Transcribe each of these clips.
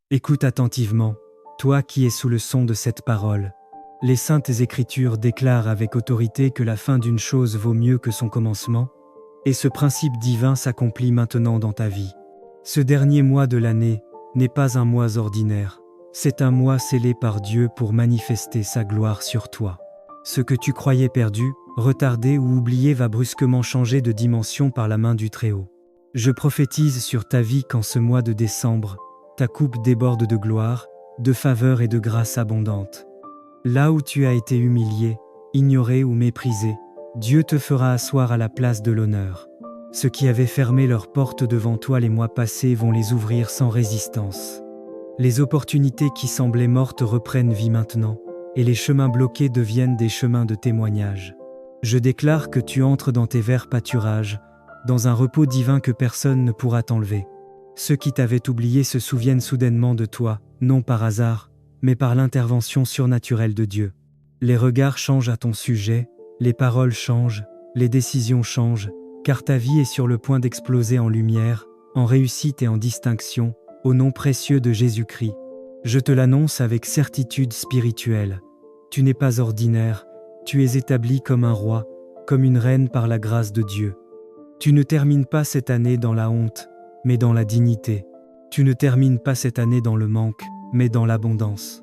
Écoute attentivement, toi qui es sous le son de cette parole. Les saintes Écritures déclarent avec autorité que la fin d'une chose vaut mieux que son commencement, et ce principe divin s'accomplit maintenant dans ta vie. Ce dernier mois de l'année n'est pas un mois ordinaire, c'est un mois scellé par Dieu pour manifester sa gloire sur toi. Ce que tu croyais perdu, retardé ou oublié va brusquement changer de dimension par la main du Très-Haut. Je prophétise sur ta vie qu'en ce mois de décembre, ta coupe déborde de gloire, de faveur et de grâce abondante. Là où tu as été humilié, ignoré ou méprisé, Dieu te fera asseoir à la place de l'honneur. Ceux qui avaient fermé leurs portes devant toi les mois passés vont les ouvrir sans résistance. Les opportunités qui semblaient mortes reprennent vie maintenant, et les chemins bloqués deviennent des chemins de témoignage. Je déclare que tu entres dans tes verts pâturages, dans un repos divin que personne ne pourra t'enlever. Ceux qui t'avaient oublié se souviennent soudainement de toi, non par hasard, mais par l'intervention surnaturelle de Dieu. Les regards changent à ton sujet, les paroles changent, les décisions changent, car ta vie est sur le point d'exploser en lumière, en réussite et en distinction, au nom précieux de Jésus-Christ. Je te l'annonce avec certitude spirituelle. Tu n'es pas ordinaire, tu es établi comme un roi, comme une reine par la grâce de Dieu. Tu ne termines pas cette année dans la honte, mais dans la dignité. Tu ne termines pas cette année dans le manque, mais dans l'abondance.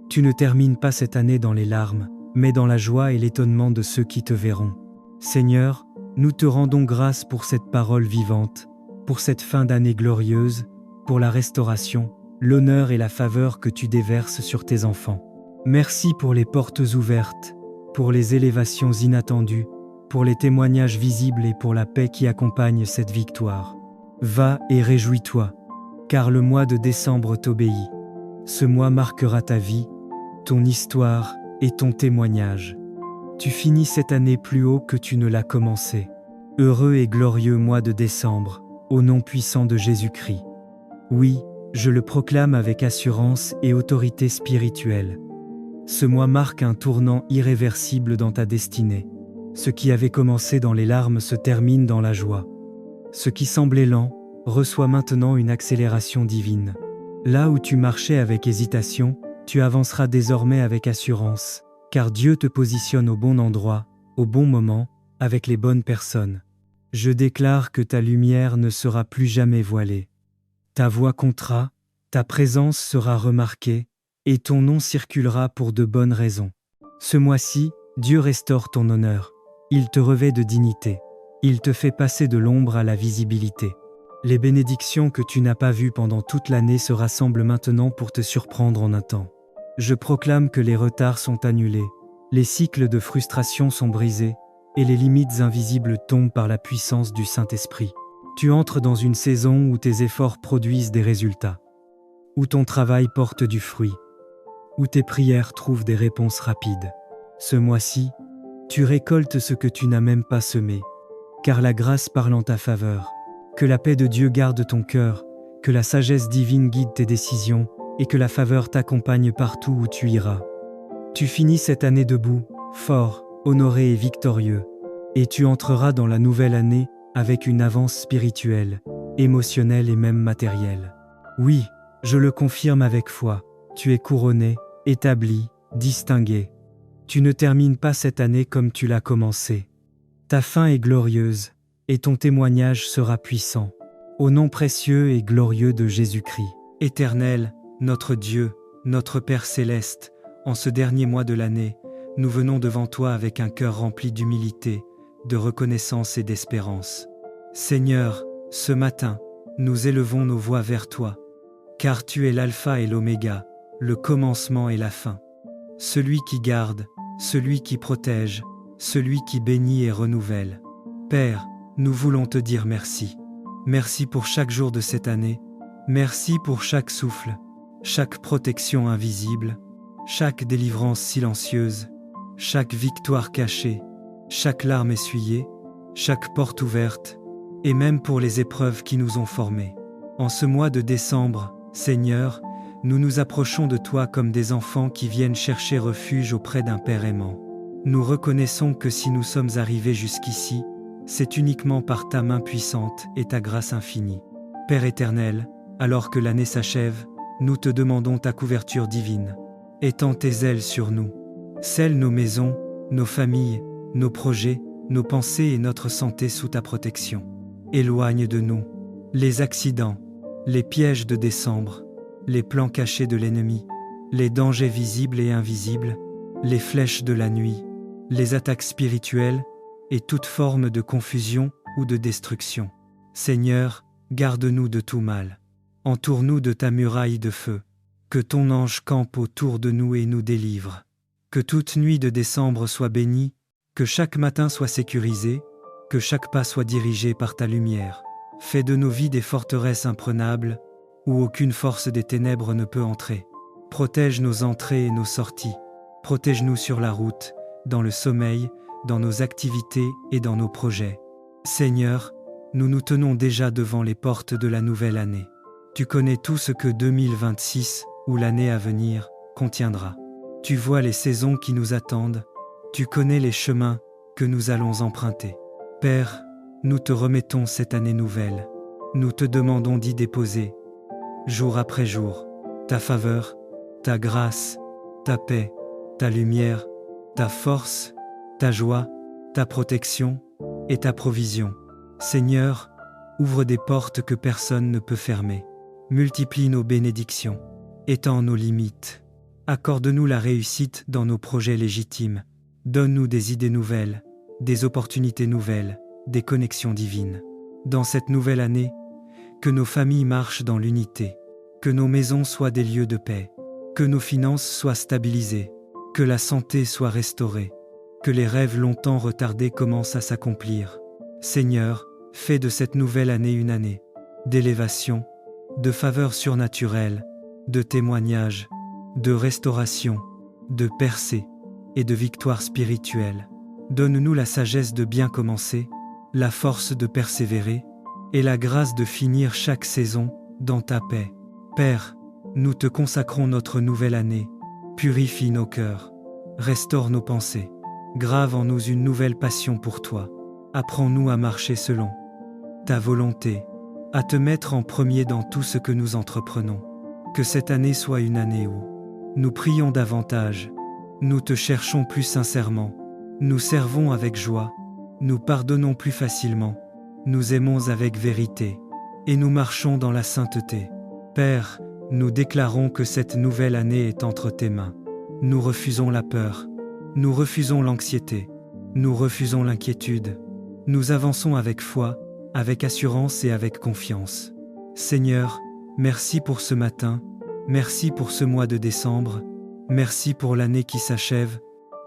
Tu ne termines pas cette année dans les larmes, mais dans la joie et l'étonnement de ceux qui te verront. Seigneur, nous te rendons grâce pour cette parole vivante, pour cette fin d'année glorieuse, pour la restauration, l'honneur et la faveur que tu déverses sur tes enfants. Merci pour les portes ouvertes, pour les élévations inattendues, pour les témoignages visibles et pour la paix qui accompagne cette victoire. Va et réjouis-toi, car le mois de décembre t'obéit. Ce mois marquera ta vie, ton histoire et ton témoignage. Tu finis cette année plus haut que tu ne l'as commencé. Heureux et glorieux mois de décembre, au nom puissant de Jésus-Christ. Oui, je le proclame avec assurance et autorité spirituelle. Ce mois marque un tournant irréversible dans ta destinée. Ce qui avait commencé dans les larmes se termine dans la joie. Ce qui semblait lent reçoit maintenant une accélération divine. Là où tu marchais avec hésitation, tu avanceras désormais avec assurance, car Dieu te positionne au bon endroit, au bon moment, avec les bonnes personnes. Je déclare que ta lumière ne sera plus jamais voilée. Ta voix comptera, ta présence sera remarquée, et ton nom circulera pour de bonnes raisons. Ce mois-ci, Dieu restaure ton honneur. Il te revêt de dignité. Il te fait passer de l'ombre à la visibilité. Les bénédictions que tu n'as pas vues pendant toute l'année se rassemblent maintenant pour te surprendre en un temps. Je proclame que les retards sont annulés, les cycles de frustration sont brisés, et les limites invisibles tombent par la puissance du Saint-Esprit. Tu entres dans une saison où tes efforts produisent des résultats, où ton travail porte du fruit, où tes prières trouvent des réponses rapides. Ce mois-ci, tu récoltes ce que tu n'as même pas semé, car la grâce parle en ta faveur. Que la paix de Dieu garde ton cœur, que la sagesse divine guide tes décisions, et que la faveur t'accompagne partout où tu iras. Tu finis cette année debout, fort, honoré et victorieux, et tu entreras dans la nouvelle année avec une avance spirituelle, émotionnelle et même matérielle. Oui, je le confirme avec foi, tu es couronné, établi, distingué. Tu ne termines pas cette année comme tu l'as commencé. Ta fin est glorieuse, et ton témoignage sera puissant. Au nom précieux et glorieux de Jésus-Christ. Éternel, notre Dieu, notre Père céleste, en ce dernier mois de l'année, nous venons devant toi avec un cœur rempli d'humilité, de reconnaissance et d'espérance. Seigneur, ce matin, nous élevons nos voix vers toi, car tu es l'alpha et l'oméga, le commencement et la fin. Celui qui garde, celui qui protège, celui qui bénit et renouvelle. Père, nous voulons te dire merci. Merci pour chaque jour de cette année. Merci pour chaque souffle, chaque protection invisible, chaque délivrance silencieuse, chaque victoire cachée, chaque larme essuyée, chaque porte ouverte, et même pour les épreuves qui nous ont formés. En ce mois de décembre, Seigneur, nous nous approchons de toi comme des enfants qui viennent chercher refuge auprès d'un Père aimant. Nous reconnaissons que si nous sommes arrivés jusqu'ici, c'est uniquement par ta main puissante et ta grâce infinie. Père éternel, alors que l'année s'achève, nous te demandons ta couverture divine. Étends tes ailes sur nous. Scelle nos maisons, nos familles, nos projets, nos pensées et notre santé sous ta protection. Éloigne de nous les accidents, les pièges de décembre, les plans cachés de l'ennemi, les dangers visibles et invisibles, les flèches de la nuit, les attaques spirituelles et toute forme de confusion ou de destruction. Seigneur, garde-nous de tout mal. Entoure-nous de ta muraille de feu. Que ton ange campe autour de nous et nous délivre. Que toute nuit de décembre soit bénie, que chaque matin soit sécurisé, que chaque pas soit dirigé par ta lumière. Fais de nos vies des forteresses imprenables, où aucune force des ténèbres ne peut entrer. Protège nos entrées et nos sorties. Protège-nous sur la route, dans le sommeil, dans nos activités et dans nos projets. Seigneur, nous nous tenons déjà devant les portes de la nouvelle année. Tu connais tout ce que 2026, ou l'année à venir, contiendra. Tu vois les saisons qui nous attendent, tu connais les chemins que nous allons emprunter. Père, nous te remettons cette année nouvelle. Nous te demandons d'y déposer, jour après jour, ta faveur, ta grâce, ta paix, ta lumière, ta force, ta joie, ta protection et ta provision. Seigneur, ouvre des portes que personne ne peut fermer. Multiplie nos bénédictions. Étends nos limites. Accorde-nous la réussite dans nos projets légitimes. Donne-nous des idées nouvelles, des opportunités nouvelles, des connexions divines. Dans cette nouvelle année, que nos familles marchent dans l'unité, que nos maisons soient des lieux de paix, que nos finances soient stabilisées, que la santé soit restaurée, que les rêves longtemps retardés commencent à s'accomplir. Seigneur, fais de cette nouvelle année une année d'élévation, de faveur surnaturelle, de témoignage, de restauration, de percée et de victoire spirituelle. Donne-nous la sagesse de bien commencer, la force de persévérer et la grâce de finir chaque saison dans ta paix. Père, nous te consacrons notre nouvelle année. Purifie nos cœurs, restaure nos pensées, grave en nous une nouvelle passion pour toi. Apprends-nous à marcher selon ta volonté, à te mettre en premier dans tout ce que nous entreprenons. Que cette année soit une année où nous prions davantage, nous te cherchons plus sincèrement, nous servons avec joie, nous pardonnons plus facilement, nous aimons avec vérité, et nous marchons dans la sainteté. Père, nous déclarons que cette nouvelle année est entre tes mains. Nous refusons la peur, nous refusons l'anxiété, nous refusons l'inquiétude. Nous avançons avec foi, avec assurance et avec confiance. Seigneur, merci pour ce matin, merci pour ce mois de décembre, merci pour l'année qui s'achève,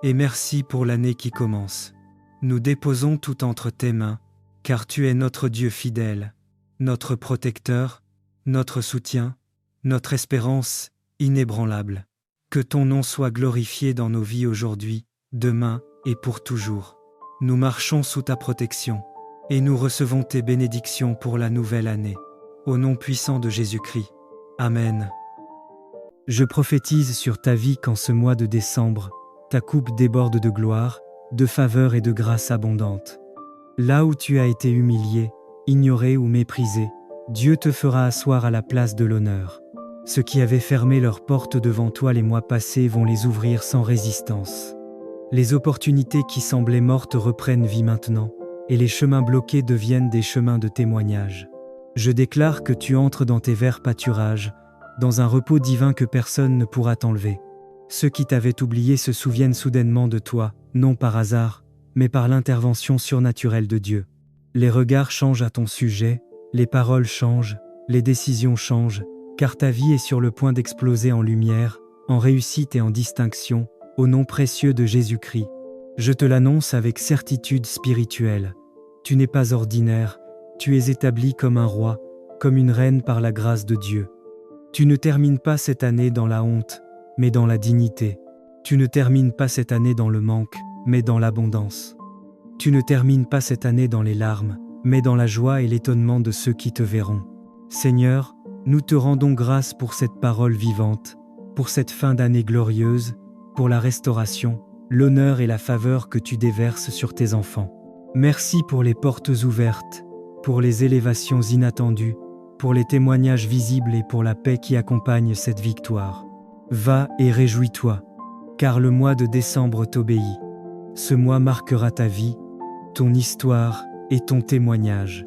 et merci pour l'année qui commence. Nous déposons tout entre tes mains, car tu es notre Dieu fidèle, notre protecteur, notre soutien, notre espérance inébranlable. Que ton nom soit glorifié dans nos vies aujourd'hui, demain et pour toujours. Nous marchons sous ta protection, et nous recevons tes bénédictions pour la nouvelle année. Au nom puissant de Jésus-Christ. Amen. Je prophétise sur ta vie qu'en ce mois de décembre, ta coupe déborde de gloire, de faveur et de grâce abondante. Là où tu as été humilié, ignoré ou méprisé, Dieu te fera asseoir à la place de l'honneur. Ceux qui avaient fermé leurs portes devant toi les mois passés vont les ouvrir sans résistance. Les opportunités qui semblaient mortes reprennent vie maintenant, et les chemins bloqués deviennent des chemins de témoignage. Je déclare que tu entres dans tes verts pâturages, dans un repos divin que personne ne pourra t'enlever. Ceux qui t'avaient oublié se souviennent soudainement de toi, non par hasard, mais par l'intervention surnaturelle de Dieu. Les regards changent à ton sujet, les paroles changent, les décisions changent, car ta vie est sur le point d'exploser en lumière, en réussite et en distinction, au nom précieux de Jésus-Christ. Je te l'annonce avec certitude spirituelle. Tu n'es pas ordinaire, tu es établi comme un roi, comme une reine par la grâce de Dieu. Tu ne termines pas cette année dans la honte, mais dans la dignité. Tu ne termines pas cette année dans le manque, mais dans l'abondance. Tu ne termines pas cette année dans les larmes, mais dans la joie et l'étonnement de ceux qui te verront. Seigneur, nous te rendons grâce pour cette parole vivante, pour cette fin d'année glorieuse, pour la restauration, l'honneur et la faveur que tu déverses sur tes enfants. Merci pour les portes ouvertes, pour les élévations inattendues, pour les témoignages visibles et pour la paix qui accompagne cette victoire. Va et réjouis-toi, car le mois de décembre t'obéit. Ce mois marquera ta vie, ton histoire et ton témoignage.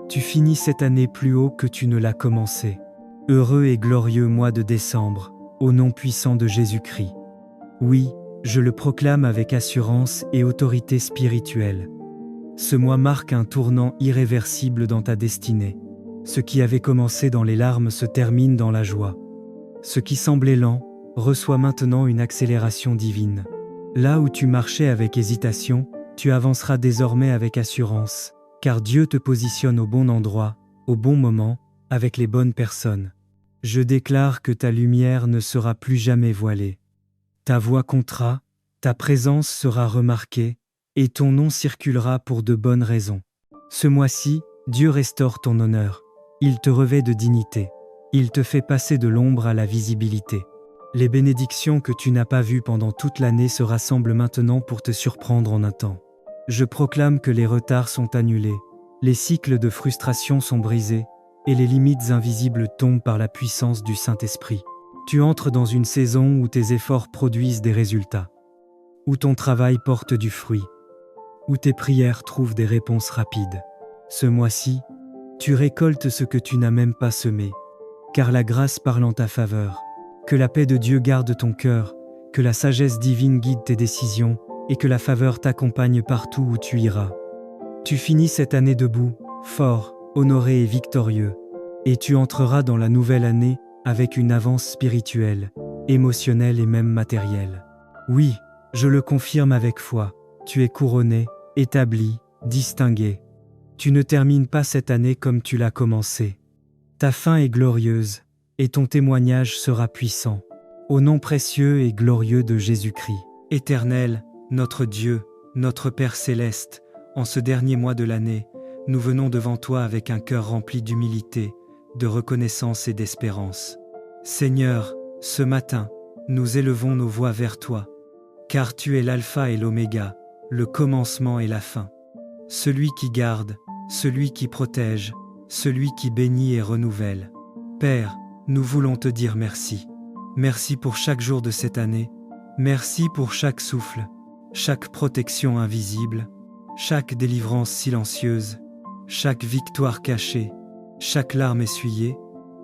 Tu finis cette année plus haut que tu ne l'as commencé. Heureux et glorieux mois de décembre, au nom puissant de Jésus-Christ. Oui, je le proclame avec assurance et autorité spirituelle. Ce mois marque un tournant irréversible dans ta destinée. Ce qui avait commencé dans les larmes se termine dans la joie. Ce qui semblait lent reçoit maintenant une accélération divine. Là où tu marchais avec hésitation, tu avanceras désormais avec assurance, car Dieu te positionne au bon endroit, au bon moment, avec les bonnes personnes. Je déclare que ta lumière ne sera plus jamais voilée. Ta voix comptera, ta présence sera remarquée, et ton nom circulera pour de bonnes raisons. Ce mois-ci, Dieu restaure ton honneur. Il te revêt de dignité. Il te fait passer de l'ombre à la visibilité. Les bénédictions que tu n'as pas vues pendant toute l'année se rassemblent maintenant pour te surprendre en un temps. Je proclame que les retards sont annulés, les cycles de frustration sont brisés, et les limites invisibles tombent par la puissance du Saint-Esprit. Tu entres dans une saison où tes efforts produisent des résultats, où ton travail porte du fruit, où tes prières trouvent des réponses rapides. Ce mois-ci, tu récoltes ce que tu n'as même pas semé, car la grâce parle en ta faveur. Que la paix de Dieu garde ton cœur, que la sagesse divine guide tes décisions, et que la faveur t'accompagne partout où tu iras. Tu finis cette année debout, fort, honoré et victorieux, et tu entreras dans la nouvelle année avec une avance spirituelle, émotionnelle et même matérielle. Oui, je le confirme avec foi, tu es couronné, établi, distingué. Tu ne termines pas cette année comme tu l'as commencé. Ta fin est glorieuse, et ton témoignage sera puissant. Au nom précieux et glorieux de Jésus-Christ. Éternel, notre Dieu, notre Père céleste, en ce dernier mois de l'année, nous venons devant toi avec un cœur rempli d'humilité, de reconnaissance et d'espérance. Seigneur, ce matin, nous élevons nos voix vers toi, car tu es l'alpha et l'oméga, le commencement et la fin. Celui qui garde, celui qui protège, celui qui bénit et renouvelle. Père, nous voulons te dire merci. Merci pour chaque jour de cette année. Merci pour chaque souffle, chaque protection invisible, chaque délivrance silencieuse, chaque victoire cachée, chaque larme essuyée,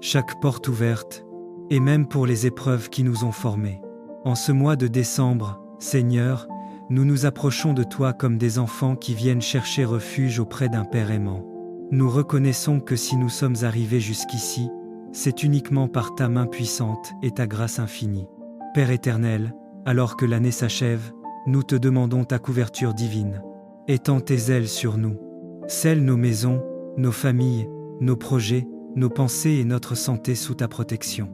chaque porte ouverte, et même pour les épreuves qui nous ont formés. En ce mois de décembre, Seigneur, nous nous approchons de toi comme des enfants qui viennent chercher refuge auprès d'un Père aimant. Nous reconnaissons que si nous sommes arrivés jusqu'ici, c'est uniquement par ta main puissante et ta grâce infinie. Père éternel, alors que l'année s'achève, nous te demandons ta couverture divine. Étends tes ailes sur nous. Scelle nos maisons, nos familles, nos projets, nos pensées et notre santé sous ta protection.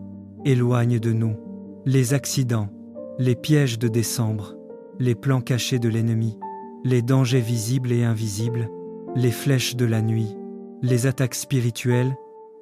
Éloigne de nous les accidents, les pièges de décembre, les plans cachés de l'ennemi, les dangers visibles et invisibles, les flèches de la nuit, les attaques spirituelles,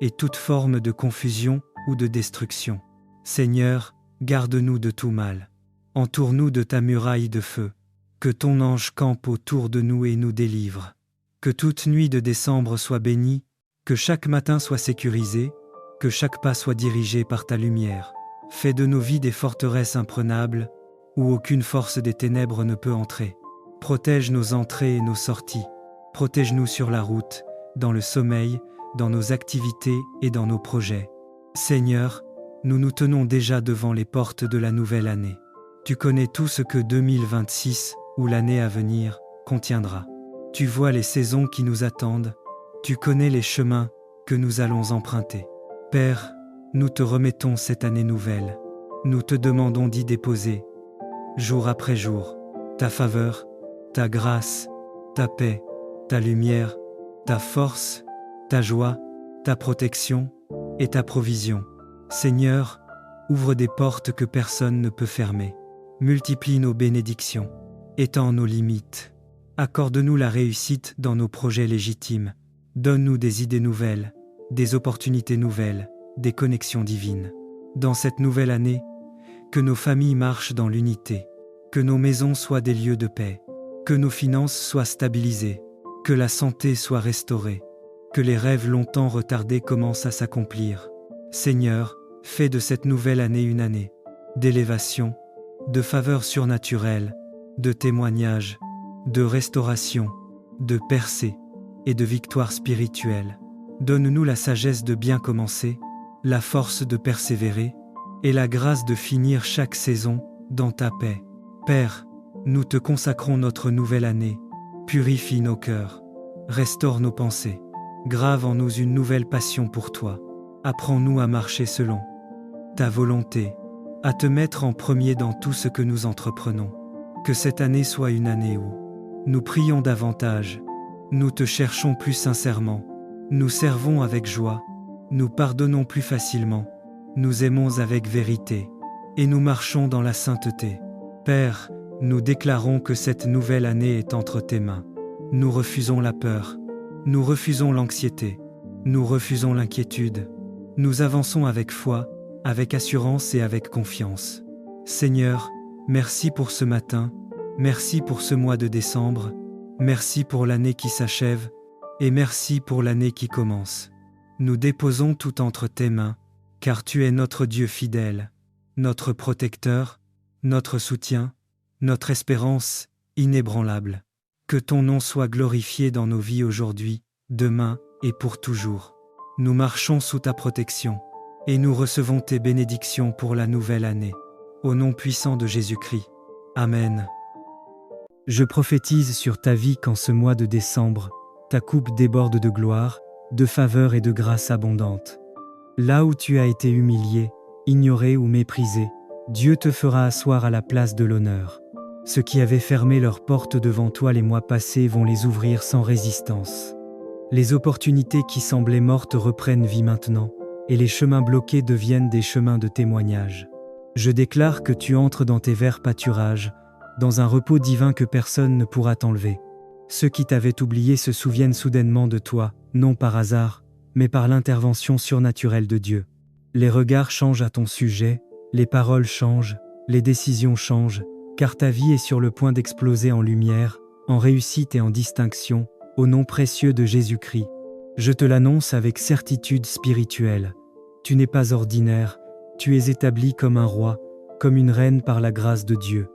et toute forme de confusion ou de destruction. Seigneur, garde-nous de tout mal. Entoure-nous de ta muraille de feu. Que ton ange campe autour de nous et nous délivre. Que toute nuit de décembre soit bénie, que chaque matin soit sécurisé, que chaque pas soit dirigé par ta lumière. Fais de nos vies des forteresses imprenables, où aucune force des ténèbres ne peut entrer. Protège nos entrées et nos sorties. Protège-nous sur la route, dans le sommeil, dans nos activités et dans nos projets. Seigneur, nous nous tenons déjà devant les portes de la nouvelle année. Tu connais tout ce que 2026, ou l'année à venir, contiendra. Tu vois les saisons qui nous attendent. Tu connais les chemins que nous allons emprunter. Père, nous te remettons cette année nouvelle. Nous te demandons d'y déposer, jour après jour, ta faveur, ta grâce, ta paix, ta lumière, ta force, ta joie, ta protection et ta provision. Seigneur, ouvre des portes que personne ne peut fermer. Multiplie nos bénédictions. Étends nos limites. Accorde-nous la réussite dans nos projets légitimes. Donne-nous des idées nouvelles, des opportunités nouvelles, des connexions divines. Dans cette nouvelle année, que nos familles marchent dans l'unité, que nos maisons soient des lieux de paix, que nos finances soient stabilisées, que la santé soit restaurée, que les rêves longtemps retardés commencent à s'accomplir. Seigneur, fais de cette nouvelle année une année d'élévation, de faveur surnaturelle, de témoignage, de restauration, de percée et de victoire spirituelle. Donne-nous la sagesse de bien commencer, la force de persévérer et la grâce de finir chaque saison dans ta paix. Père, nous te consacrons notre nouvelle année. Purifie nos cœurs, restaure nos pensées, grave en nous une nouvelle passion pour toi. Apprends-nous à marcher selon ta volonté, à te mettre en premier dans tout ce que nous entreprenons. Que cette année soit une année où nous prions davantage, nous te cherchons plus sincèrement, nous servons avec joie, nous pardonnons plus facilement, nous aimons avec vérité, et nous marchons dans la sainteté. Père, nous déclarons que cette nouvelle année est entre tes mains. Nous refusons la peur, nous refusons l'anxiété, nous refusons l'inquiétude. Nous avançons avec foi, avec assurance et avec confiance. Seigneur, merci pour ce matin, merci pour ce mois de décembre, merci pour l'année qui s'achève, et merci pour l'année qui commence. Nous déposons tout entre tes mains, car tu es notre Dieu fidèle, notre protecteur, notre soutien, notre espérance inébranlable. Que ton nom soit glorifié dans nos vies aujourd'hui, demain et pour toujours. Nous marchons sous ta protection, et nous recevons tes bénédictions pour la nouvelle année. Au nom puissant de Jésus-Christ. Amen. Je prophétise sur ta vie qu'en ce mois de décembre, ta coupe déborde de gloire, de faveur et de grâce abondante. Là où tu as été humilié, ignoré ou méprisé, Dieu te fera asseoir à la place de l'honneur. Ceux qui avaient fermé leurs portes devant toi les mois passés vont les ouvrir sans résistance. Les opportunités qui semblaient mortes reprennent vie maintenant, et les chemins bloqués deviennent des chemins de témoignage. Je déclare que tu entres dans tes verts pâturages, dans un repos divin que personne ne pourra t'enlever. Ceux qui t'avaient oublié se souviennent soudainement de toi, non par hasard, mais par l'intervention surnaturelle de Dieu. Les regards changent à ton sujet, les paroles changent, les décisions changent, car ta vie est sur le point d'exploser en lumière, en réussite et en distinction, au nom précieux de Jésus-Christ. Je te l'annonce avec certitude spirituelle. Tu n'es pas ordinaire, tu es établi comme un roi, comme une reine par la grâce de Dieu.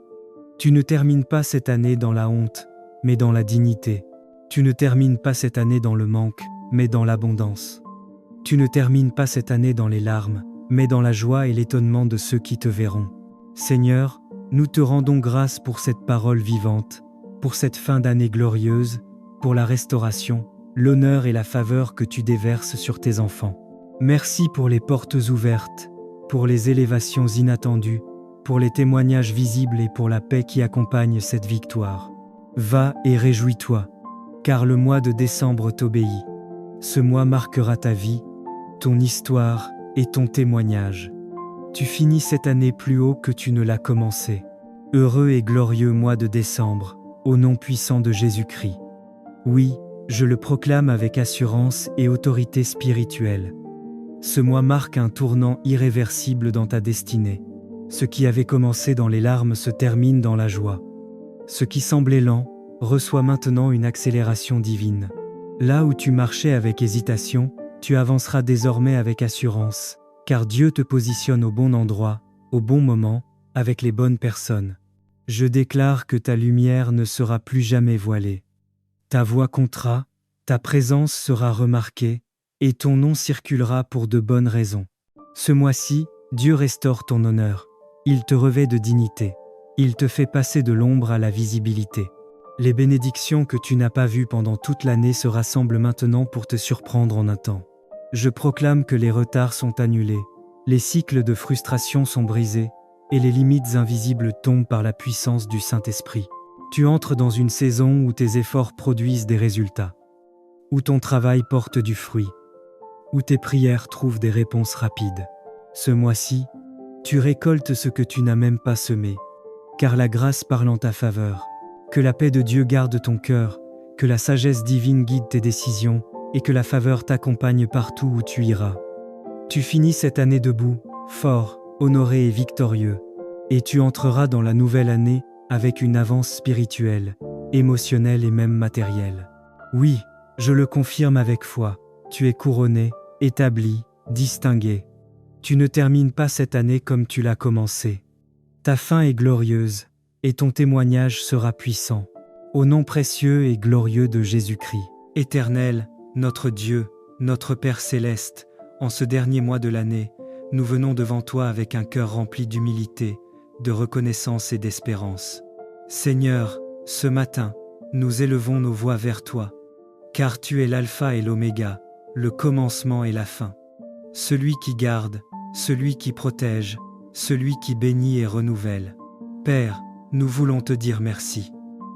Tu ne termines pas cette année dans la honte, mais dans la dignité. Tu ne termines pas cette année dans le manque, mais dans l'abondance. Tu ne termines pas cette année dans les larmes, mais dans la joie et l'étonnement de ceux qui te verront. Seigneur, nous te rendons grâce pour cette parole vivante, pour cette fin d'année glorieuse, pour la restauration, l'honneur et la faveur que tu déverses sur tes enfants. Merci pour les portes ouvertes, pour les élévations inattendues, pour les témoignages visibles et pour la paix qui accompagne cette victoire. Va et réjouis-toi, car le mois de décembre t'obéit. Ce mois marquera ta vie, ton histoire et ton témoignage. Tu finis cette année plus haut que tu ne l'as commencé. Heureux et glorieux mois de décembre, au nom puissant de Jésus-Christ. Oui, je le proclame avec assurance et autorité spirituelle. Ce mois marque un tournant irréversible dans ta destinée. Ce qui avait commencé dans les larmes se termine dans la joie. Ce qui semblait lent reçoit maintenant une accélération divine. Là où tu marchais avec hésitation, tu avanceras désormais avec assurance, car Dieu te positionne au bon endroit, au bon moment, avec les bonnes personnes. Je déclare que ta lumière ne sera plus jamais voilée. Ta voix comptera, ta présence sera remarquée, et ton nom circulera pour de bonnes raisons. Ce mois-ci, Dieu restaure ton honneur. Il te revêt de dignité. Il te fait passer de l'ombre à la visibilité. Les bénédictions que tu n'as pas vues pendant toute l'année se rassemblent maintenant pour te surprendre en un temps. Je proclame que les retards sont annulés, les cycles de frustration sont brisés, et les limites invisibles tombent par la puissance du Saint-Esprit. Tu entres dans une saison où tes efforts produisent des résultats, où ton travail porte du fruit, où tes prières trouvent des réponses rapides. Ce mois-ci, tu récoltes ce que tu n'as même pas semé, car la grâce parle en ta faveur. Que la paix de Dieu garde ton cœur, que la sagesse divine guide tes décisions, et que la faveur t'accompagne partout où tu iras. Tu finis cette année debout, fort, honoré et victorieux, et tu entreras dans la nouvelle année avec une avance spirituelle, émotionnelle et même matérielle. Oui, je le confirme avec foi, Tu es couronné, établi, distingué. Tu ne termines pas cette année comme tu l'as commencé. Ta fin est glorieuse, et ton témoignage sera puissant. Au nom précieux et glorieux de Jésus-Christ. Éternel, notre Dieu, notre Père céleste, en ce dernier mois de l'année, nous venons devant toi avec un cœur rempli d'humilité, de reconnaissance et d'espérance. Seigneur, ce matin, nous élevons nos voix vers toi, car tu es l'alpha et l'oméga, le commencement et la fin. Celui qui garde, celui qui protège, celui qui bénit et renouvelle. Père, nous voulons te dire merci.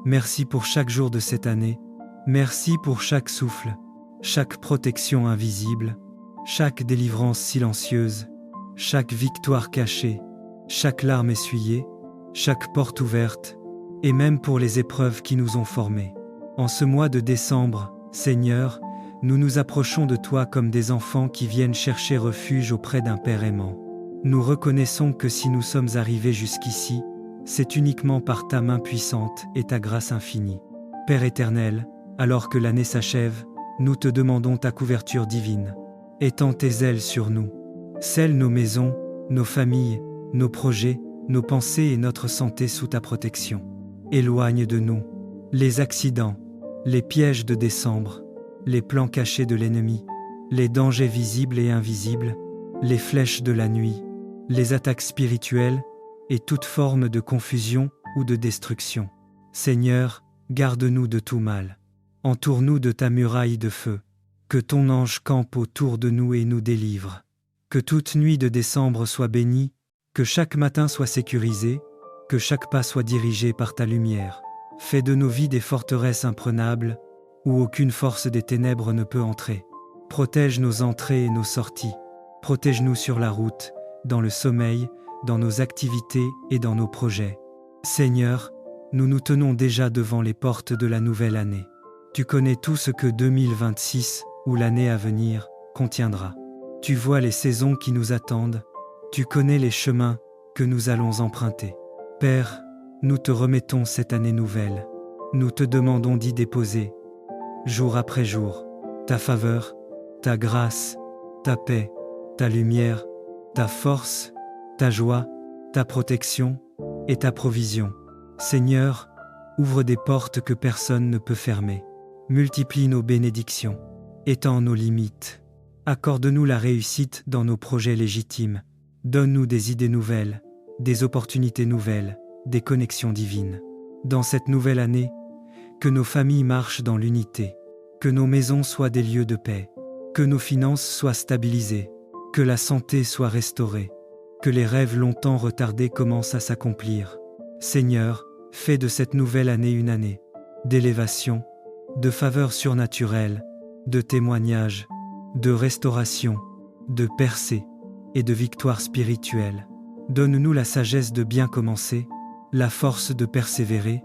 Merci pour chaque jour de cette année. Merci pour chaque souffle, chaque protection invisible, chaque délivrance silencieuse, chaque victoire cachée, chaque larme essuyée, chaque porte ouverte, et même pour les épreuves qui nous ont formés. En ce mois de décembre, Seigneur, nous nous approchons de toi comme des enfants qui viennent chercher refuge auprès d'un Père aimant. Nous reconnaissons que si nous sommes arrivés jusqu'ici, c'est uniquement par ta main puissante et ta grâce infinie. Père éternel, alors que l'année s'achève, nous te demandons ta couverture divine. Étends tes ailes sur nous. Scelle nos maisons, nos familles, nos projets, nos pensées et notre santé sous ta protection. Éloigne de nous les accidents, les pièges de décembre, les plans cachés de l'ennemi, les dangers visibles et invisibles, les flèches de la nuit, les attaques spirituelles et toute forme de confusion ou de destruction. Seigneur, garde-nous de tout mal. Entoure-nous de ta muraille de feu. Que ton ange campe autour de nous et nous délivre. Que toute nuit de décembre soit bénie, que chaque matin soit sécurisé, que chaque pas soit dirigé par ta lumière. Fais de nos vies des forteresses imprenables, où aucune force des ténèbres ne peut entrer. Protège nos entrées et nos sorties. Protège-nous sur la route, dans le sommeil, dans nos activités et dans nos projets. Seigneur, nous nous tenons déjà devant les portes de la nouvelle année. Tu connais tout ce que 2026, ou l'année à venir, contiendra. Tu vois les saisons qui nous attendent. Tu connais les chemins que nous allons emprunter. Père, nous te remettons cette année nouvelle. Nous te demandons d'y déposer, jour après jour, ta faveur, ta grâce, ta paix, ta lumière, ta force, ta joie, ta protection et ta provision. Seigneur, ouvre des portes que personne ne peut fermer. Multiplie nos bénédictions, étends nos limites. Accorde-nous la réussite dans nos projets légitimes. Donne-nous des idées nouvelles, des opportunités nouvelles, des connexions divines. Dans cette nouvelle année, que nos familles marchent dans l'unité, que nos maisons soient des lieux de paix, que nos finances soient stabilisées, que la santé soit restaurée, que les rêves longtemps retardés commencent à s'accomplir. Seigneur, fais de cette nouvelle année une année d'élévation, de faveur surnaturelle, de témoignage, de restauration, de percée et de victoire spirituelle. Donne-nous la sagesse de bien commencer, la force de persévérer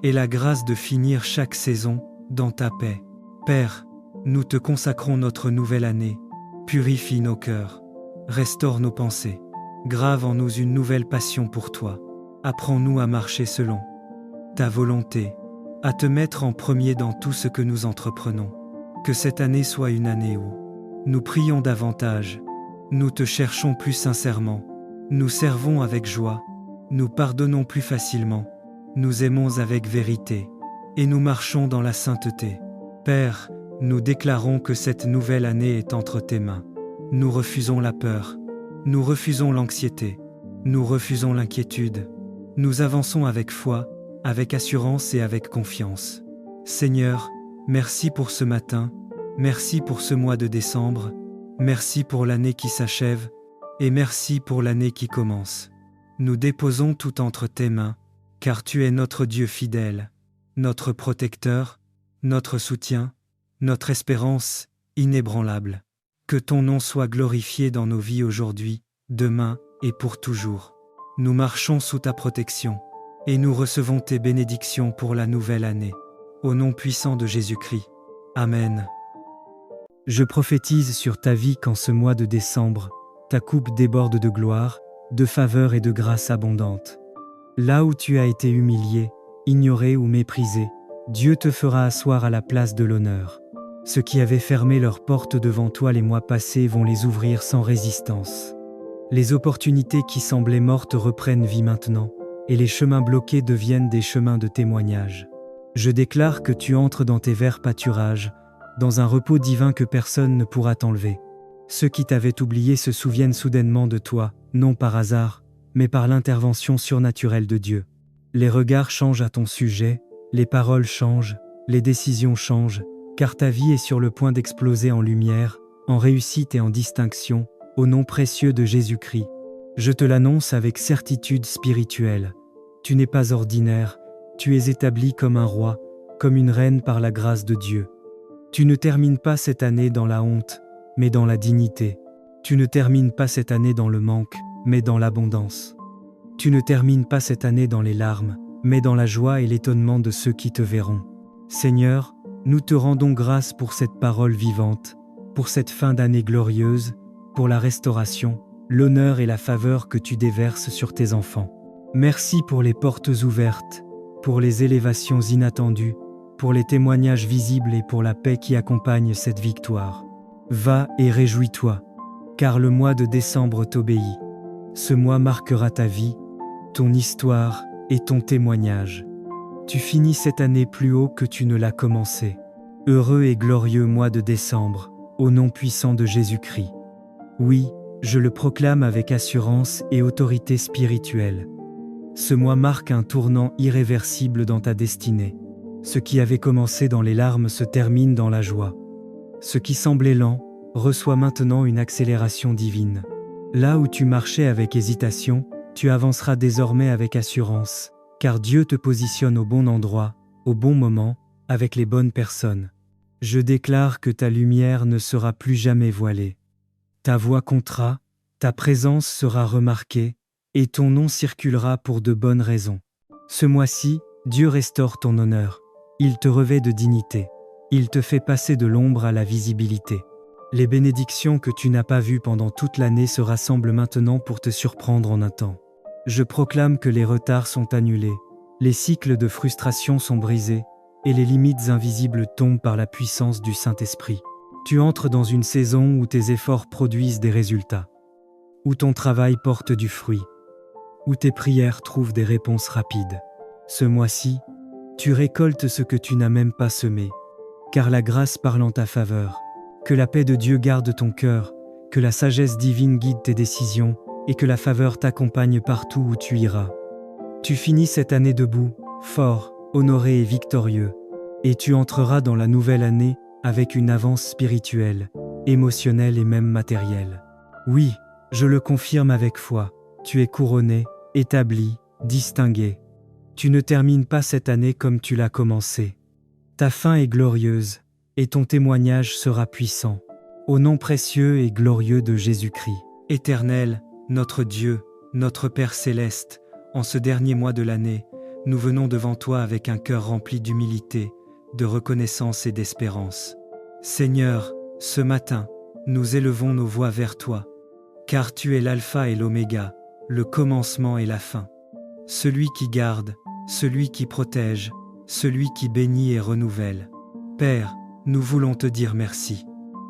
et la grâce de finir chaque saison dans ta paix. Père, nous te consacrons notre nouvelle année. Purifie nos cœurs, restaure nos pensées, grave en nous une nouvelle passion pour toi. Apprends-nous à marcher selon ta volonté, à te mettre en premier dans tout ce que nous entreprenons. Que cette année soit une année où nous prions davantage, nous te cherchons plus sincèrement, nous servons avec joie, nous pardonnons plus facilement, nous aimons avec vérité, et nous marchons dans la sainteté. Père, nous déclarons que cette nouvelle année est entre tes mains. Nous refusons la peur, nous refusons l'anxiété, nous refusons l'inquiétude. Nous avançons avec foi, avec assurance et avec confiance. Seigneur, merci pour ce matin, merci pour ce mois de décembre, merci pour l'année qui s'achève, et merci pour l'année qui commence. Nous déposons tout entre tes mains, car tu es notre Dieu fidèle, notre protecteur, notre soutien, notre espérance inébranlable. Que ton nom soit glorifié dans nos vies aujourd'hui, demain et pour toujours. Nous marchons sous ta protection, et nous recevons tes bénédictions pour la nouvelle année. Au nom puissant de Jésus-Christ. Amen. Je prophétise sur ta vie qu'en ce mois de décembre, ta coupe déborde de gloire, de faveur et de grâce abondante. Là où tu as été humilié, ignoré ou méprisé, Dieu te fera asseoir à la place de l'honneur. Ceux qui avaient fermé leurs portes devant toi les mois passés vont les ouvrir sans résistance. Les opportunités qui semblaient mortes reprennent vie maintenant, et les chemins bloqués deviennent des chemins de témoignage. Je déclare que tu entres dans tes verts pâturages, dans un repos divin que personne ne pourra t'enlever. Ceux qui t'avaient oublié se souviennent soudainement de toi, non par hasard, mais par l'intervention surnaturelle de Dieu. Les regards changent à ton sujet, les paroles changent, les décisions changent, car ta vie est sur le point d'exploser en lumière, en réussite et en distinction, au nom précieux de Jésus-Christ. Je te l'annonce avec certitude spirituelle. Tu n'es pas ordinaire, tu es établi comme un roi, comme une reine par la grâce de Dieu. Tu ne termines pas cette année dans la honte, mais dans la dignité. Tu ne termines pas cette année dans le manque, mais dans l'abondance. Tu ne termines pas cette année dans les larmes, mais dans la joie et l'étonnement de ceux qui te verront. Seigneur, nous te rendons grâce pour cette parole vivante, pour cette fin d'année glorieuse, pour la restauration, l'honneur et la faveur que tu déverses sur tes enfants. Merci pour les portes ouvertes, pour les élévations inattendues, pour les témoignages visibles et pour la paix qui accompagne cette victoire. Va et réjouis-toi, car le mois de décembre t'obéit. Ce mois marquera ta vie, ton histoire et ton témoignage. Tu finis cette année plus haut que tu ne l'as commencé. Heureux et glorieux mois de décembre, au nom puissant de Jésus-Christ. Oui, je le proclame avec assurance et autorité spirituelle. Ce mois marque un tournant irréversible dans ta destinée. Ce qui avait commencé dans les larmes se termine dans la joie. Ce qui semblait lent reçoit maintenant une accélération divine. Là où tu marchais avec hésitation, tu avanceras désormais avec assurance, car Dieu te positionne au bon endroit, au bon moment, avec les bonnes personnes. Je déclare que ta lumière ne sera plus jamais voilée. Ta voix comptera, ta présence sera remarquée, et ton nom circulera pour de bonnes raisons. Ce mois-ci, Dieu restaure ton honneur. Il te revêt de dignité. Il te fait passer de l'ombre à la visibilité. Les bénédictions que tu n'as pas vues pendant toute l'année se rassemblent maintenant pour te surprendre en un temps. Je proclame que les retards sont annulés, les cycles de frustration sont brisés, et les limites invisibles tombent par la puissance du Saint-Esprit. Tu entres dans une saison où tes efforts produisent des résultats, où ton travail porte du fruit, où tes prières trouvent des réponses rapides. Ce mois-ci, tu récoltes ce que tu n'as même pas semé, car la grâce parle en ta faveur. Que la paix de Dieu garde ton cœur, que la sagesse divine guide tes décisions, et que la faveur t'accompagne partout où tu iras. Tu finis cette année debout, fort, honoré et victorieux, et tu entreras dans la nouvelle année avec une avance spirituelle, émotionnelle et même matérielle. Oui, je le confirme avec foi, tu es couronné, établi, distingué. Tu ne termines pas cette année comme tu l'as commencé. Ta fin est glorieuse, et ton témoignage sera puissant. Au nom précieux et glorieux de Jésus-Christ. Éternel, notre Dieu, notre Père céleste, en ce dernier mois de l'année, nous venons devant toi avec un cœur rempli d'humilité, de reconnaissance et d'espérance. Seigneur, ce matin, nous élevons nos voix vers toi, car tu es l'alpha et l'oméga, le commencement et la fin. Celui qui garde, celui qui protège, celui qui bénit et renouvelle. Père, nous voulons te dire merci.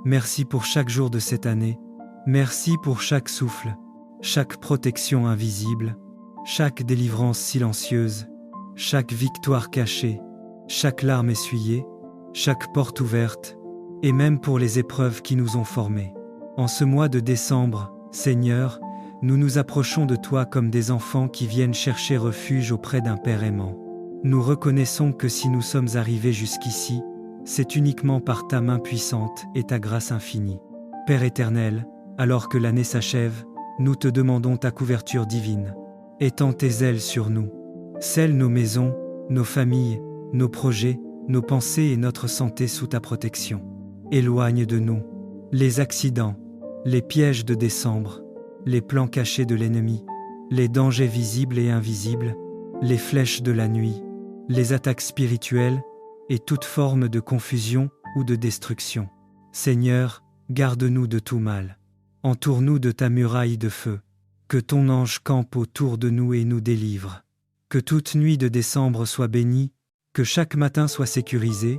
Merci pour chaque jour de cette année. Merci pour chaque souffle, chaque protection invisible, chaque délivrance silencieuse, chaque victoire cachée, chaque larme essuyée, chaque porte ouverte, et même pour les épreuves qui nous ont formés. En ce mois de décembre, Seigneur, nous nous approchons de toi comme des enfants qui viennent chercher refuge auprès d'un Père aimant. Nous reconnaissons que si nous sommes arrivés jusqu'ici, c'est uniquement par ta main puissante et ta grâce infinie. Père éternel, alors que l'année s'achève, nous te demandons ta couverture divine. Étends tes ailes sur nous. Scelle nos maisons, nos familles, nos projets, nos pensées et notre santé sous ta protection. Éloigne de nous les accidents, les pièges de décembre, les plans cachés de l'ennemi, les dangers visibles et invisibles, les flèches de la nuit, les attaques spirituelles et toute forme de confusion ou de destruction. Seigneur, garde-nous de tout mal. Entoure-nous de ta muraille de feu. Que ton ange campe autour de nous et nous délivre. Que toute nuit de décembre soit bénie, que chaque matin soit sécurisé,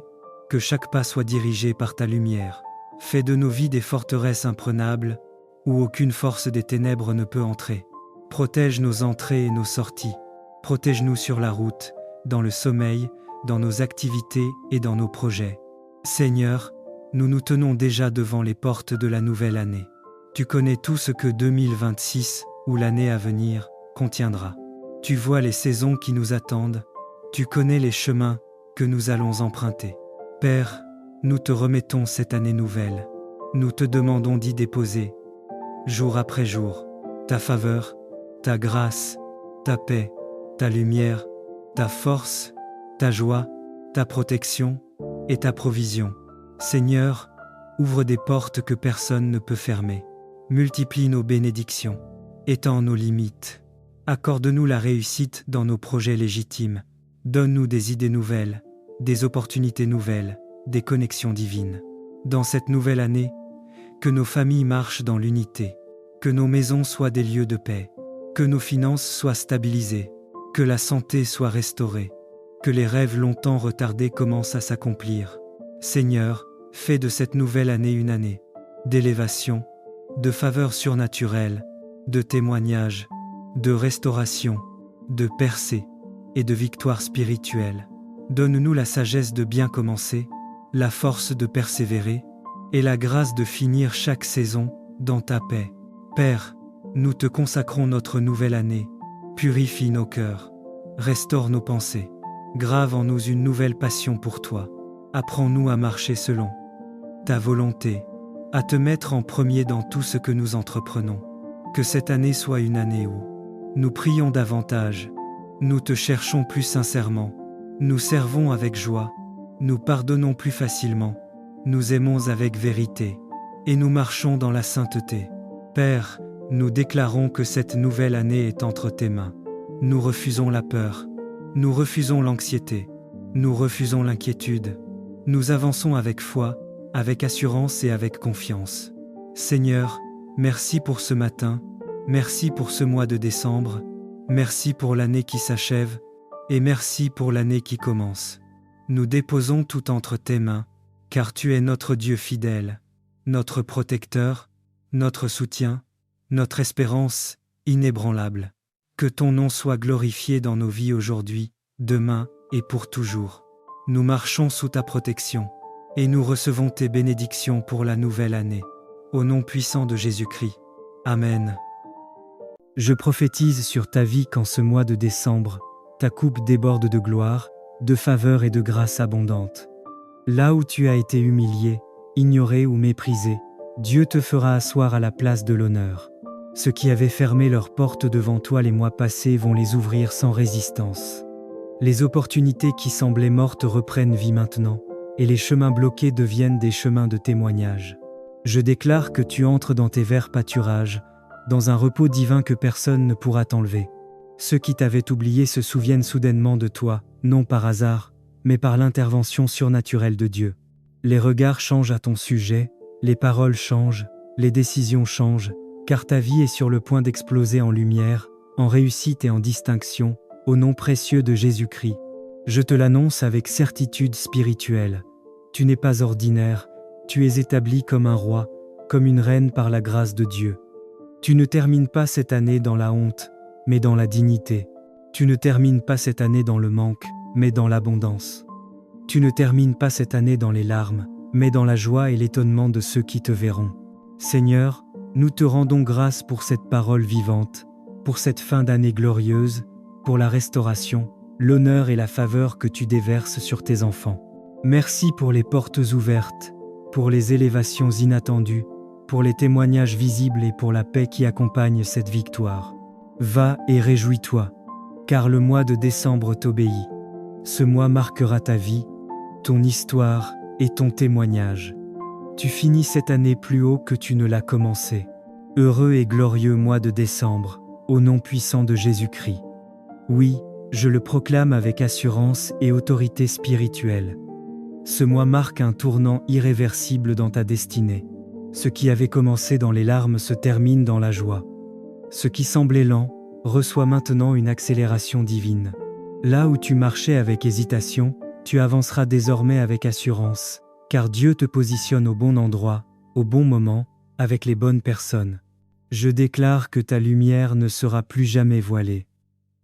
Que chaque pas soit dirigé par ta lumière. Fais de nos vies des forteresses imprenables, où aucune force des ténèbres ne peut entrer. Protège nos entrées et nos sorties. Protège-nous sur la route, dans le sommeil, dans nos activités et dans nos projets. Seigneur, nous nous tenons déjà devant les portes de la nouvelle année. Tu connais tout ce que 2026, ou l'année à venir, contiendra. Tu vois les saisons qui nous attendent. Tu connais les chemins que nous allons emprunter. Père, nous te remettons cette année nouvelle. Nous te demandons d'y déposer, jour après jour, ta faveur, ta grâce, ta paix, ta lumière, ta force, ta joie, ta protection et ta provision. Seigneur, ouvre des portes que personne ne peut fermer. Multiplie nos bénédictions. Étends nos limites. Accorde-nous la réussite dans nos projets légitimes. Donne-nous des idées nouvelles, des opportunités nouvelles, des connexions divines. Dans cette nouvelle année, que nos familles marchent dans l'unité, que nos maisons soient des lieux de paix, que nos finances soient stabilisées, que la santé soit restaurée, que les rêves longtemps retardés commencent à s'accomplir. Seigneur, fais de cette nouvelle année une année d'élévation, de faveur surnaturelle, de témoignage, de restauration, de percée et de victoire spirituelle. Donne-nous la sagesse de bien commencer, la force de persévérer et la grâce de finir chaque saison dans ta paix. Père, nous te consacrons notre nouvelle année. Purifie nos cœurs, restaure nos pensées, grave en nous une nouvelle passion pour toi. Apprends-nous à marcher selon ta volonté, à te mettre en premier dans tout ce que nous entreprenons. Que cette année soit une année où nous prions davantage, nous te cherchons plus sincèrement, nous servons avec joie, nous pardonnons plus facilement, nous aimons avec vérité, et nous marchons dans la sainteté. Père, nous déclarons que cette nouvelle année est entre tes mains. Nous refusons la peur, nous refusons l'anxiété, nous refusons l'inquiétude. Nous avançons avec foi, avec assurance et avec confiance. Seigneur, merci pour ce matin, merci pour ce mois de décembre, merci pour l'année qui s'achève, et merci pour l'année qui commence. Nous déposons tout entre tes mains, car tu es notre Dieu fidèle, notre protecteur, notre soutien, notre espérance inébranlable. Que ton nom soit glorifié dans nos vies aujourd'hui, demain et pour toujours. Nous marchons sous ta protection, et nous recevons tes bénédictions pour la nouvelle année. Au nom puissant de Jésus-Christ. Amen. Je prophétise sur ta vie qu'en ce mois de décembre, ta coupe déborde de gloire, de faveur et de grâce abondante. Là où tu as été humilié, ignoré ou méprisé, Dieu te fera asseoir à la place de l'honneur. Ceux qui avaient fermé leurs portes devant toi les mois passés vont les ouvrir sans résistance. Les opportunités qui semblaient mortes reprennent vie maintenant, et les chemins bloqués deviennent des chemins de témoignage. Je déclare que tu entres dans tes verts pâturages, dans un repos divin que personne ne pourra t'enlever. Ceux qui t'avaient oublié se souviennent soudainement de toi, non par hasard, mais par l'intervention surnaturelle de Dieu. Les regards changent à ton sujet, les paroles changent, les décisions changent, car ta vie est sur le point d'exploser en lumière, en réussite et en distinction, au nom précieux de Jésus-Christ. Je te l'annonce avec certitude spirituelle. Tu n'es pas ordinaire, tu es établi comme un roi, comme une reine par la grâce de Dieu. Tu ne termines pas cette année dans la honte, mais dans la dignité. Tu ne termines pas cette année dans le manque, mais dans l'abondance. Tu ne termines pas cette année dans les larmes, mais dans la joie et l'étonnement de ceux qui te verront. Seigneur, nous te rendons grâce pour cette parole vivante, pour cette fin d'année glorieuse, pour la restauration, l'honneur et la faveur que tu déverses sur tes enfants. Merci pour les portes ouvertes, pour les élévations inattendues, pour les témoignages visibles et pour la paix qui accompagne cette victoire. Va et réjouis-toi, car le mois de décembre t'obéit. Ce mois marquera ta vie, ton histoire et ton témoignage. Tu finis cette année plus haut que tu ne l'as commencé. Heureux et glorieux mois de décembre, au nom puissant de Jésus-Christ. Oui, je le proclame avec assurance et autorité spirituelle. Ce mois marque un tournant irréversible dans ta destinée. Ce qui avait commencé dans les larmes se termine dans la joie. Ce qui semblait lent reçoit maintenant une accélération divine. Là où tu marchais avec hésitation, Tu avanceras désormais avec assurance, car Dieu te positionne au bon endroit, au bon moment, avec les bonnes personnes. Je déclare que ta lumière ne sera plus jamais voilée.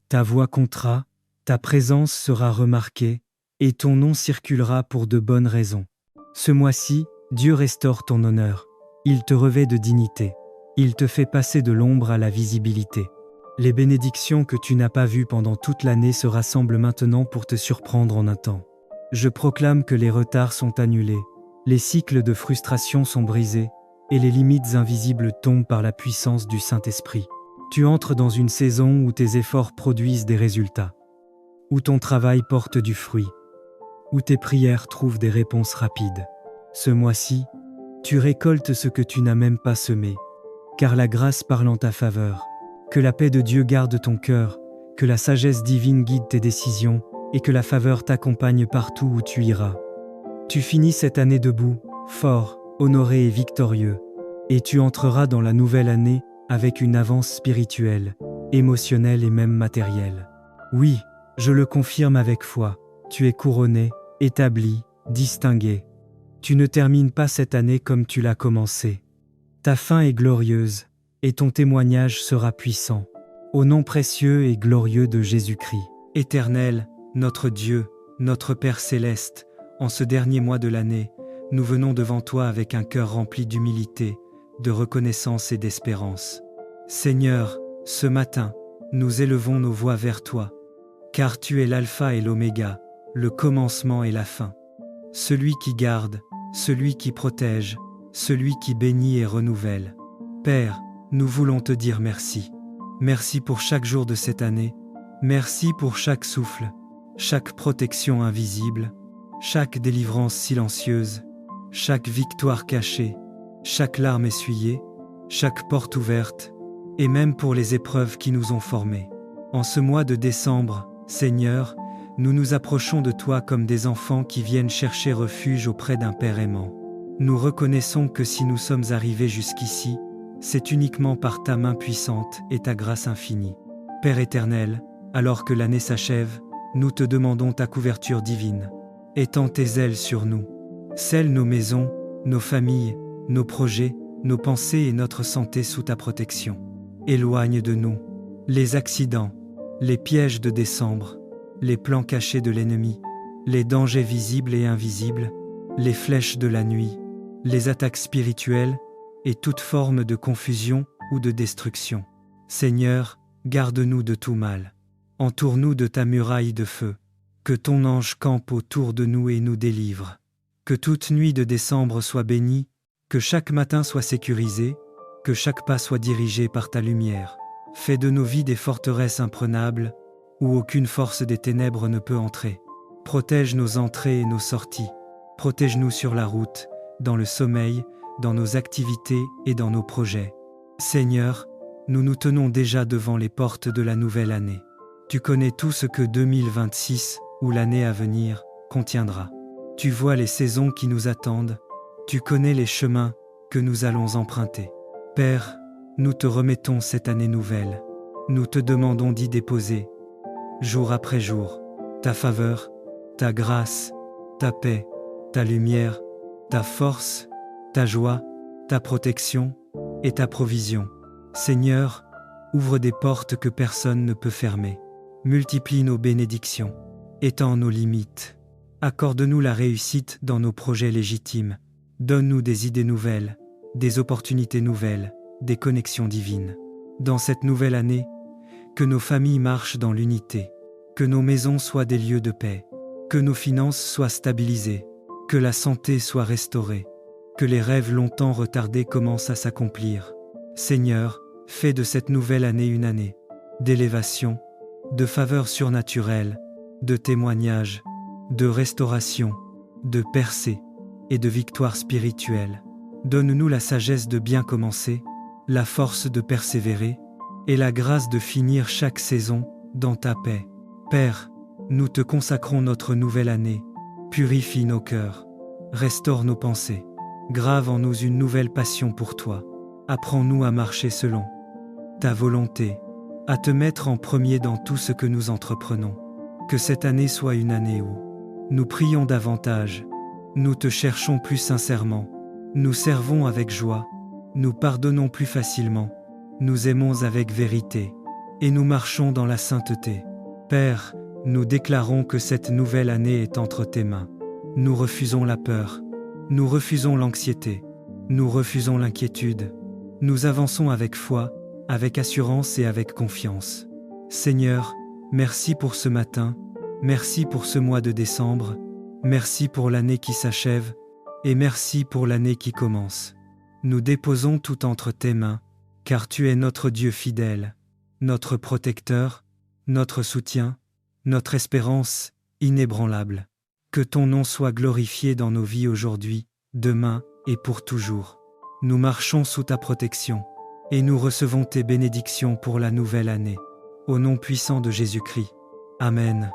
Ta voix comptera, ta présence sera remarquée, et ton nom circulera pour de bonnes raisons. Ce mois-ci, Dieu restaure ton honneur. Il te revêt de dignité. Il te fait passer de l'ombre à la visibilité. Les bénédictions que tu n'as pas vues pendant toute l'année se rassemblent maintenant pour te surprendre en un temps. Je proclame que les retards sont annulés, les cycles de frustration sont brisés, et les limites invisibles tombent par la puissance du Saint-Esprit. Tu entres dans une saison où tes efforts produisent des résultats, où ton travail porte du fruit, où tes prières trouvent des réponses rapides. Ce mois-ci, tu récoltes ce que tu n'as même pas semé, car la grâce parle en ta faveur. Que la paix de Dieu garde ton cœur, que la sagesse divine guide tes décisions, et que la faveur t'accompagne partout où tu iras. Tu finis cette année debout, fort, honoré et victorieux, et tu entreras dans la nouvelle année avec une avance spirituelle, émotionnelle et même matérielle. Oui, je le confirme avec foi, tu es couronné, établi, distingué. Tu ne termines pas cette année comme tu l'as commencé. Ta fin est glorieuse, et ton témoignage sera puissant. Au nom précieux et glorieux de Jésus-Christ. Éternel, notre Dieu, notre Père céleste, en ce dernier mois de l'année, nous venons devant toi avec un cœur rempli d'humilité, de reconnaissance et d'espérance. Seigneur, ce matin, nous élevons nos voix vers toi, car tu es l'alpha et l'oméga, le commencement et la fin. Celui qui garde, celui qui protège, celui qui bénit et renouvelle. Père, nous voulons te dire merci. Merci pour chaque jour de cette année. Merci pour chaque souffle, chaque protection invisible, chaque délivrance silencieuse, chaque victoire cachée, chaque larme essuyée, chaque porte ouverte, et même pour les épreuves qui nous ont formés. En ce mois de décembre, Seigneur, nous nous approchons de toi comme des enfants qui viennent chercher refuge auprès d'un Père aimant. Nous reconnaissons que si nous sommes arrivés jusqu'ici, c'est uniquement par ta main puissante et ta grâce infinie. Père éternel, alors que l'année s'achève, nous te demandons ta couverture divine. Étends tes ailes sur nous. Scelle nos maisons, nos familles, nos projets, nos pensées et notre santé sous ta protection. Éloigne de nous les accidents, les pièges de décembre, les plans cachés de l'ennemi, les dangers visibles et invisibles, les flèches de la nuit, les attaques spirituelles et toute forme de confusion ou de destruction. Seigneur, garde-nous de tout mal. Entoure-nous de ta muraille de feu. Que ton ange campe autour de nous et nous délivre. Que toute nuit de décembre soit bénie, que chaque matin soit sécurisé, que chaque pas soit dirigé par ta lumière. Fais de nos vies des forteresses imprenables, où aucune force des ténèbres ne peut entrer. Protège nos entrées et nos sorties. Protège-nous sur la route, dans le sommeil, dans nos activités et dans nos projets. Seigneur, nous nous tenons déjà devant les portes de la nouvelle année. Tu connais tout ce que 2026, ou l'année à venir, contiendra. Tu vois les saisons qui nous attendent, tu connais les chemins que nous allons emprunter. Père, nous te remettons cette année nouvelle. Nous te demandons d'y déposer, jour après jour, ta faveur, ta grâce, ta paix, ta lumière, ta force, ta joie, ta protection et ta provision. Seigneur, ouvre des portes que personne ne peut fermer. Multiplie nos bénédictions, étends nos limites. Accorde-nous la réussite dans nos projets légitimes. Donne-nous des idées nouvelles, des opportunités nouvelles, des connexions divines. Dans cette nouvelle année, que nos familles marchent dans l'unité, que nos maisons soient des lieux de paix, que nos finances soient stabilisées, que la santé soit restaurée, que les rêves longtemps retardés commencent à s'accomplir. Seigneur, fais de cette nouvelle année une année d'élévation, de faveur surnaturelle, de témoignage, de restauration, de percée et de victoire spirituelle. Donne-nous la sagesse de bien commencer, la force de persévérer et la grâce de finir chaque saison dans ta paix. Père, nous te consacrons notre nouvelle année. Purifie nos cœurs, restaure nos pensées, grave en nous une nouvelle passion pour toi. Apprends-nous à marcher selon ta volonté, à te mettre en premier dans tout ce que nous entreprenons. Que cette année soit une année où Nous prions davantage. Nous te cherchons plus sincèrement. Nous servons avec joie. Nous pardonnons plus facilement. Nous aimons avec vérité. Et nous marchons dans la sainteté. Père, nous déclarons que cette nouvelle année est entre tes mains. Nous refusons la peur. Nous refusons l'anxiété. Nous refusons l'inquiétude. Nous avançons avec foi, avec assurance et avec confiance. Seigneur, merci pour ce matin. Merci pour ce mois de décembre. Merci pour l'année qui s'achève. Et merci pour l'année qui commence. Nous déposons tout entre tes mains, car tu es notre Dieu fidèle, notre protecteur, notre soutien, notre espérance inébranlable. Que ton nom soit glorifié dans nos vies aujourd'hui, demain et pour toujours. Nous marchons sous ta protection, et nous recevons tes bénédictions pour la nouvelle année. Au nom puissant de Jésus-Christ. Amen.